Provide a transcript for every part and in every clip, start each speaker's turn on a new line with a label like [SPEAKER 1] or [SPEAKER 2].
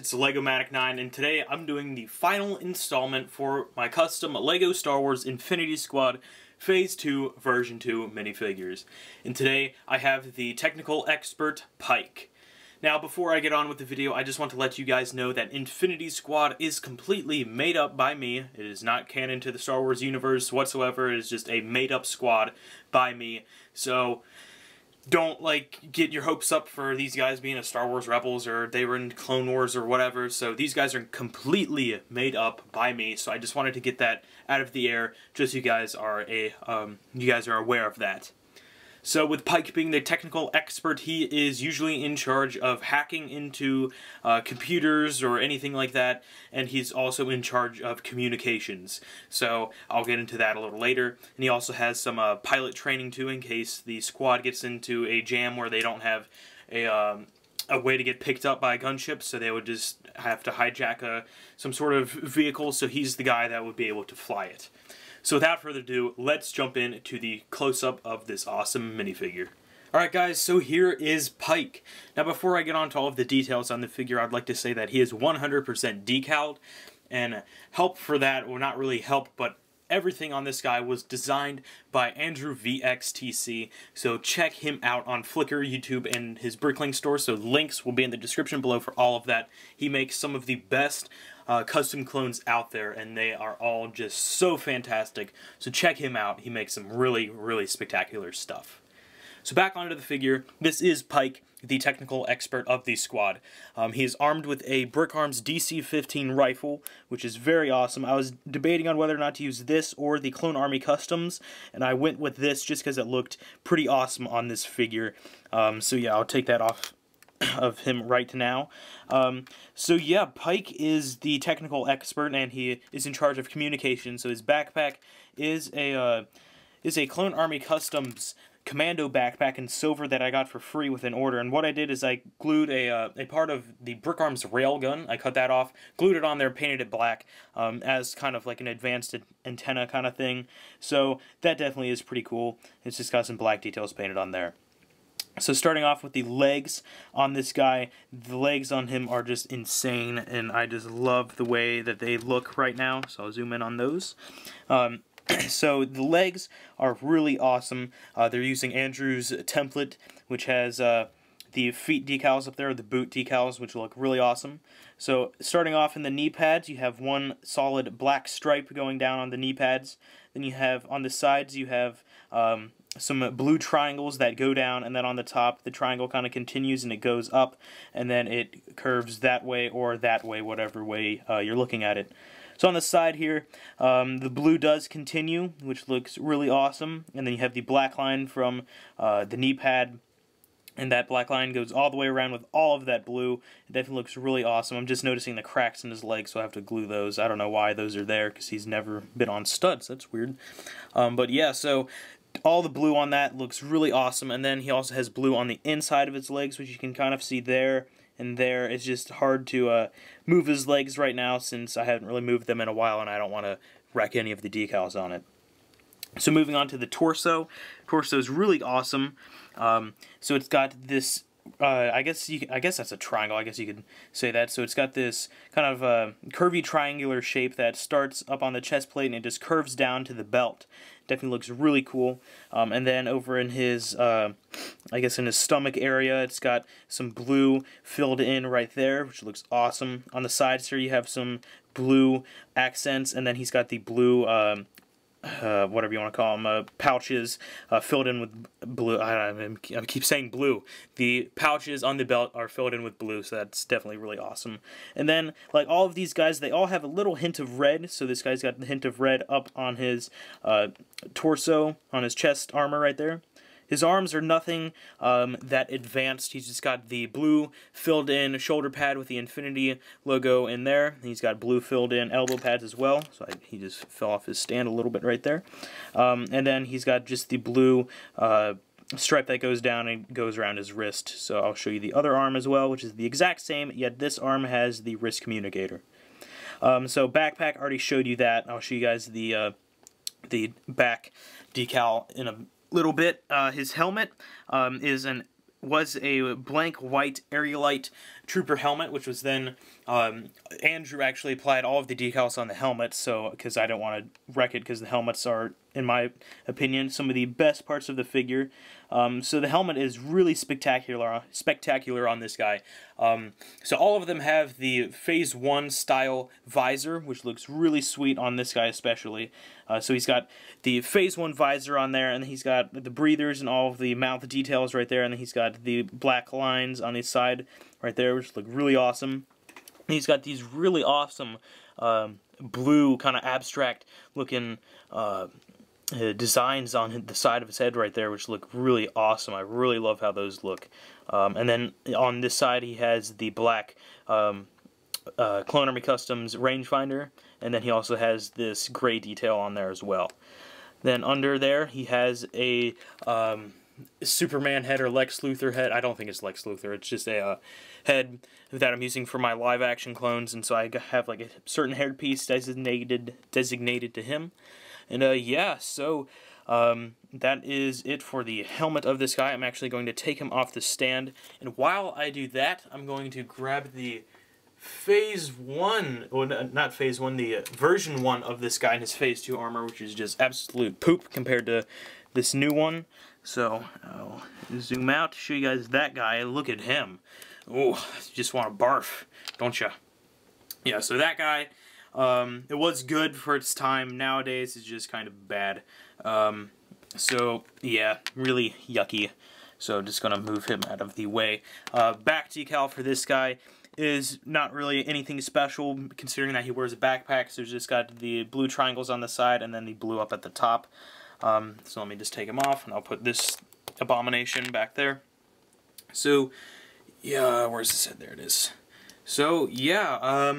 [SPEAKER 1] it's Legomatic 9, and today I'm doing the final installment for my custom LEGO Star Wars Infinity Squad Phase 2 Version 2 minifigures. And today I have the technical expert, Pike. Now, before I get on with the video, I just want to let you guys know that Infinity Squad is completely made up by me. It is not canon to the Star Wars universe whatsoever. It is just a made-up squad by me. So don't, get your hopes up for these guys being a Star Wars Rebels or they were in Clone Wars or whatever. So these guys are completely made up by me. So I just wanted to get that out of the air, just so you guys are aware of that. So with Pike being the technical expert, he is usually in charge of hacking into computers or anything like that, and he's also in charge of communications. So I'll get into that a little later. And he also has some pilot training too, in case the squad gets into a jam where they don't have a way to get picked up by a gunship, so they would just have to hijack some sort of vehicle, so he's the guy that would be able to fly it. So without further ado, let's jump into the close-up of this awesome minifigure. Alright guys, so here is Pike. Now before I get on to all of the details on the figure, I'd like to say that he is 100% decaled, and help for that, or not really help, but everything on this guy was designed by Andrew VXTC, so check him out on Flickr, YouTube, and his Bricklink store, so links will be in the description below for all of that. He makes some of the best custom clones out there, and they are all just so fantastic, so check him out. He makes some really, really spectacular stuff. So back onto the figure, this is Pike, the technical expert of the squad. He is armed with a Brick Arms DC-15 rifle, which is very awesome. I was debating on whether or not to use this or the Clone Army Customs, and I went with this just because it looked pretty awesome on this figure. So yeah, I'll take that off of him right now. So yeah, Pike is the technical expert, and he is in charge of communication. So his backpack is a Clone Army Customs Commando backpack in silver that I got for free with an order. And what I did is I glued a part of the Brick Arms railgun. I cut that off, glued it on there, painted it black as kind of like an advanced antenna kind of thing. So that definitely is pretty cool. It's just got some black details painted on there. So starting off with the legs on this guy, the legs on him are just insane, and I just love the way that they look right now, so I'll zoom in on those. So the legs are really awesome. They're using Andrew's template, which has the feet decals up there, the boot decals, which look really awesome. So starting off in the knee pads, you have one solid black stripe going down on the knee pads. Then you have, on the sides, you have some blue triangles that go down, and then on the top the triangle kind of continues and it goes up, and then it curves that way or that way, whatever way you're looking at it. So on the side here, the blue does continue, which looks really awesome, and then you have the black line from the knee pad, and that black line goes all the way around with all of that blue. It definitely looks really awesome. I'm just noticing the cracks in his legs, so I have to glue those. I don't know why those are there, because he's never been on studs. That's weird. But yeah, so all the blue on that looks really awesome, and then he also has blue on the inside of his legs, which you can kind of see there and there. It's just hard to move his legs right now, since I haven't really moved them in a while, and I don't want to wreck any of the decals on it. So moving on to the torso. Torso is really awesome. So it's got this, I guess that's a triangle, I guess you could say that. So it's got this kind of curvy triangular shape that starts up on the chest plate and it just curves down to the belt. Definitely looks really cool. And then over in his, I guess in his stomach area, it's got some blue filled in right there, which looks awesome. On the sides here you have some blue accents, and then he's got the blue whatever you want to call them, pouches filled in with blue. I keep saying blue. The pouches on the belt are filled in with blue, so that's definitely really awesome. And then, like all of these guys, they all have a little hint of red, so this guy's got the hint of red up on his torso, on his chest armor right there. His arms are nothing that advanced. He's just got the blue filled in shoulder pad with the Infinity logo in there. He's got blue filled in elbow pads as well. So he just fell off his stand a little bit right there. And then he's got just the blue stripe that goes down and goes around his wrist. So I'll show you the other arm as well, which is the exact same, yet this arm has the wrist communicator. So backpack, I already showed you that. I'll show you guys the back decal in a little bit. His helmet is an was a blank white Aerolite Trooper helmet, which was then, Andrew actually applied all of the decals on the helmet, so, because I don't want to wreck it, because the helmets are, in my opinion, some of the best parts of the figure. So the helmet is really spectacular on this guy. So all of them have the Phase 1 style visor, which looks really sweet on this guy especially. So he's got the Phase 1 visor on there, and he's got the breathers and all of the mouth details right there, and then he's got the black lines on his side right there, which look really awesome. And he's got these really awesome blue, kind of abstract looking designs on the side of his head right there, which look really awesome. I really love how those look. And then on this side he has the black Clone Army Customs rangefinder, and then he also has this gray detail on there as well. Then under there he has a Superman head or Lex Luthor head. I don't think it's Lex Luthor. It's just a head that I'm using for my live action clones, and so I have like a certain hairpiece designated to him. And yeah, so that is it for the helmet of this guy. I'm actually going to take him off the stand, and while I do that, I'm going to grab the Phase 1, well, not Phase 1, the version 1 of this guy in his Phase 2 armor, which is just absolute poop compared to this new one. So I'll zoom out to show you guys that guy. Look at him. Oh, you just want to barf, don't you? Yeah, so that guy, it was good for its time. Nowadays it's just kind of bad. So yeah, really yucky. So just gonna move him out of the way. Back decal for this guy is not really anything special, considering that he wears a backpack. So he's just got the blue triangles on the side and then the blue up at the top. So let me just take him off, and I'll put this abomination back there. So, yeah, where's his head? There it is. So, yeah,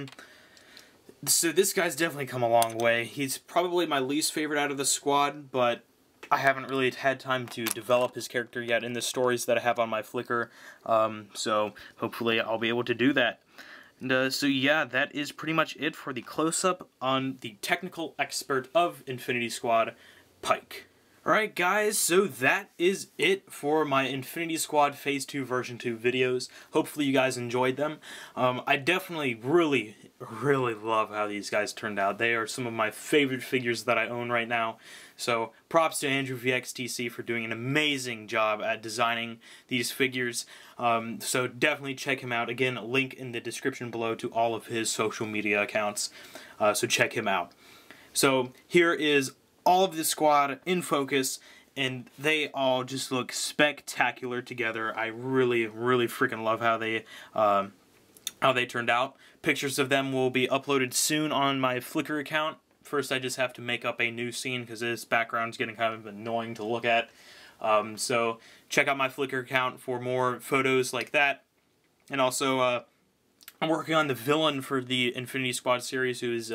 [SPEAKER 1] so this guy's definitely come a long way. He's probably my least favorite out of the squad, but I haven't really had time to develop his character yet in the stories that I have on my Flickr, so hopefully I'll be able to do that. And, so yeah, that is pretty much it for the close-up on the technical expert of Infinity Squad, Pike. Alright guys, so that is it for my Infinity Squad Phase 2 Version 2 videos. Hopefully you guys enjoyed them. I definitely really love how these guys turned out. They are some of my favorite figures that I own right now. So props to Andrew VXTC for doing an amazing job at designing these figures. So definitely check him out. Again, a link in the description below to all of his social media accounts. So check him out. So here is all of the squad in focus, and they all just look spectacular together. I really freaking love how they turned out. Pictures of them will be uploaded soon on my Flickr account. First, I just have to make up a new scene because this background's getting kind of annoying to look at. So check out my Flickr account for more photos like that. And also, I'm working on the villain for the Infinity Squad series, who is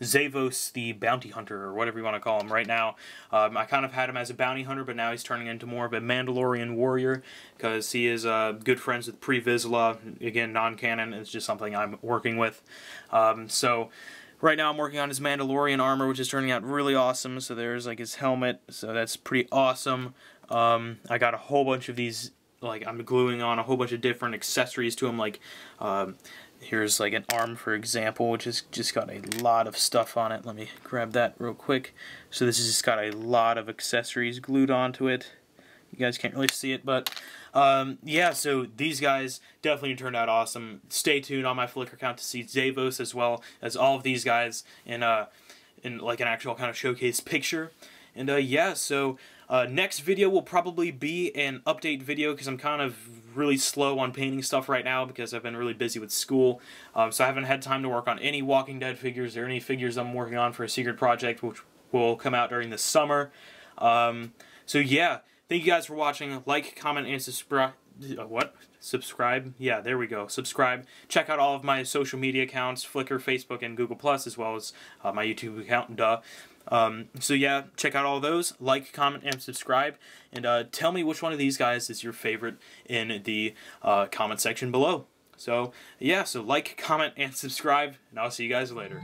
[SPEAKER 1] Zavos the Bounty Hunter, or whatever you want to call him right now. I kind of had him as a bounty hunter, but now he's turning into more of a Mandalorian warrior, because he is good friends with Pre Vizsla. Again, non-canon. It's just something I'm working with. So right now I'm working on his Mandalorian armor, which is turning out really awesome. So there's like his helmet, so that's pretty awesome. I got a whole bunch of these, like I'm gluing on a whole bunch of different accessories to him, like here's like an arm, for example, which has just got a lot of stuff on it. Let me grab that real quick. So this has just got a lot of accessories glued onto it. You guys can't really see it, but yeah, so these guys definitely turned out awesome. Stay tuned on my Flickr account to see Zavos as well as all of these guys in like an actual kind of showcase picture. And yeah, so next video will probably be an update video, because I'm kind of really slow on painting stuff right now because I've been really busy with school. So I haven't had time to work on any Walking Dead figures or any figures I'm working on for a secret project, which will come out during the summer. So yeah, thank you guys for watching. Like, comment, and subscribe. What? Subscribe? Yeah, there we go. Subscribe. Check out all of my social media accounts, Flickr, Facebook, and Google+, as well as my YouTube account, duh. So yeah, check out all those. Like, comment, and subscribe. And tell me which one of these guys is your favorite in the comment section below. So yeah, so like, comment, and subscribe, and I'll see you guys later.